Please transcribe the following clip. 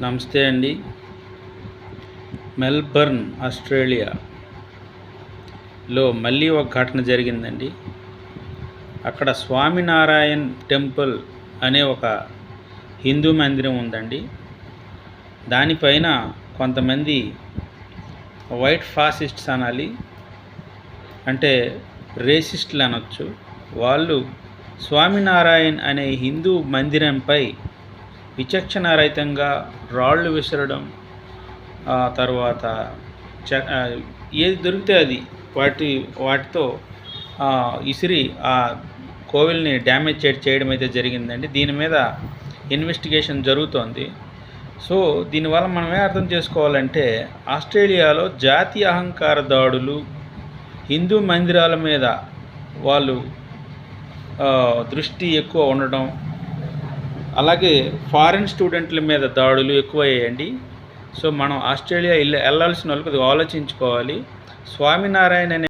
నమస్తే అండి. మెల్బర్న్ ఆస్ట్రేలియాలో మళ్ళీ ఒక ఘటన జరిగిందండి. అక్కడ స్వామినారాయణ్ టెంపుల్ అనే ఒక హిందూ మందిరం ఉందండి. దానిపైన కొంతమంది వైట్ ఫాసిస్ట్స్ అనాలి, అంటే రేసిస్టులు అనొచ్చు. వాళ్ళు స్వామినారాయణ్ అనే హిందూ మందిరంపై విచక్షణారహితంగా రాళ్ళు విసరడం, తర్వాత ఏది దొరికితే అది వాటితో ఇసిరి ఆ కోవిల్ని డ్యామేజ్ చేయడం అయితే జరిగిందండి. దీని మీద ఇన్వెస్టిగేషన్ జరుగుతోంది. సో దీనివల్ల మనం అర్థం చేసుకోవాలంటే, ఆస్ట్రేలియాలో జాతీయ అహంకార దాడులు, హిందూ మందిరాల మీద వాళ్ళు దృష్టి ఎక్కువ ఉండడం, అలాగే ఫారిన్ స్టూడెంట్ల మీద దాడులు ఎక్కువయ్యాయండి. సో మనం ఆస్ట్రేలియా వెళ్ళాల్సిన వాళ్ళు కొద్దిగా ఆలోచించుకోవాలి. స్వామినారాయణ అనే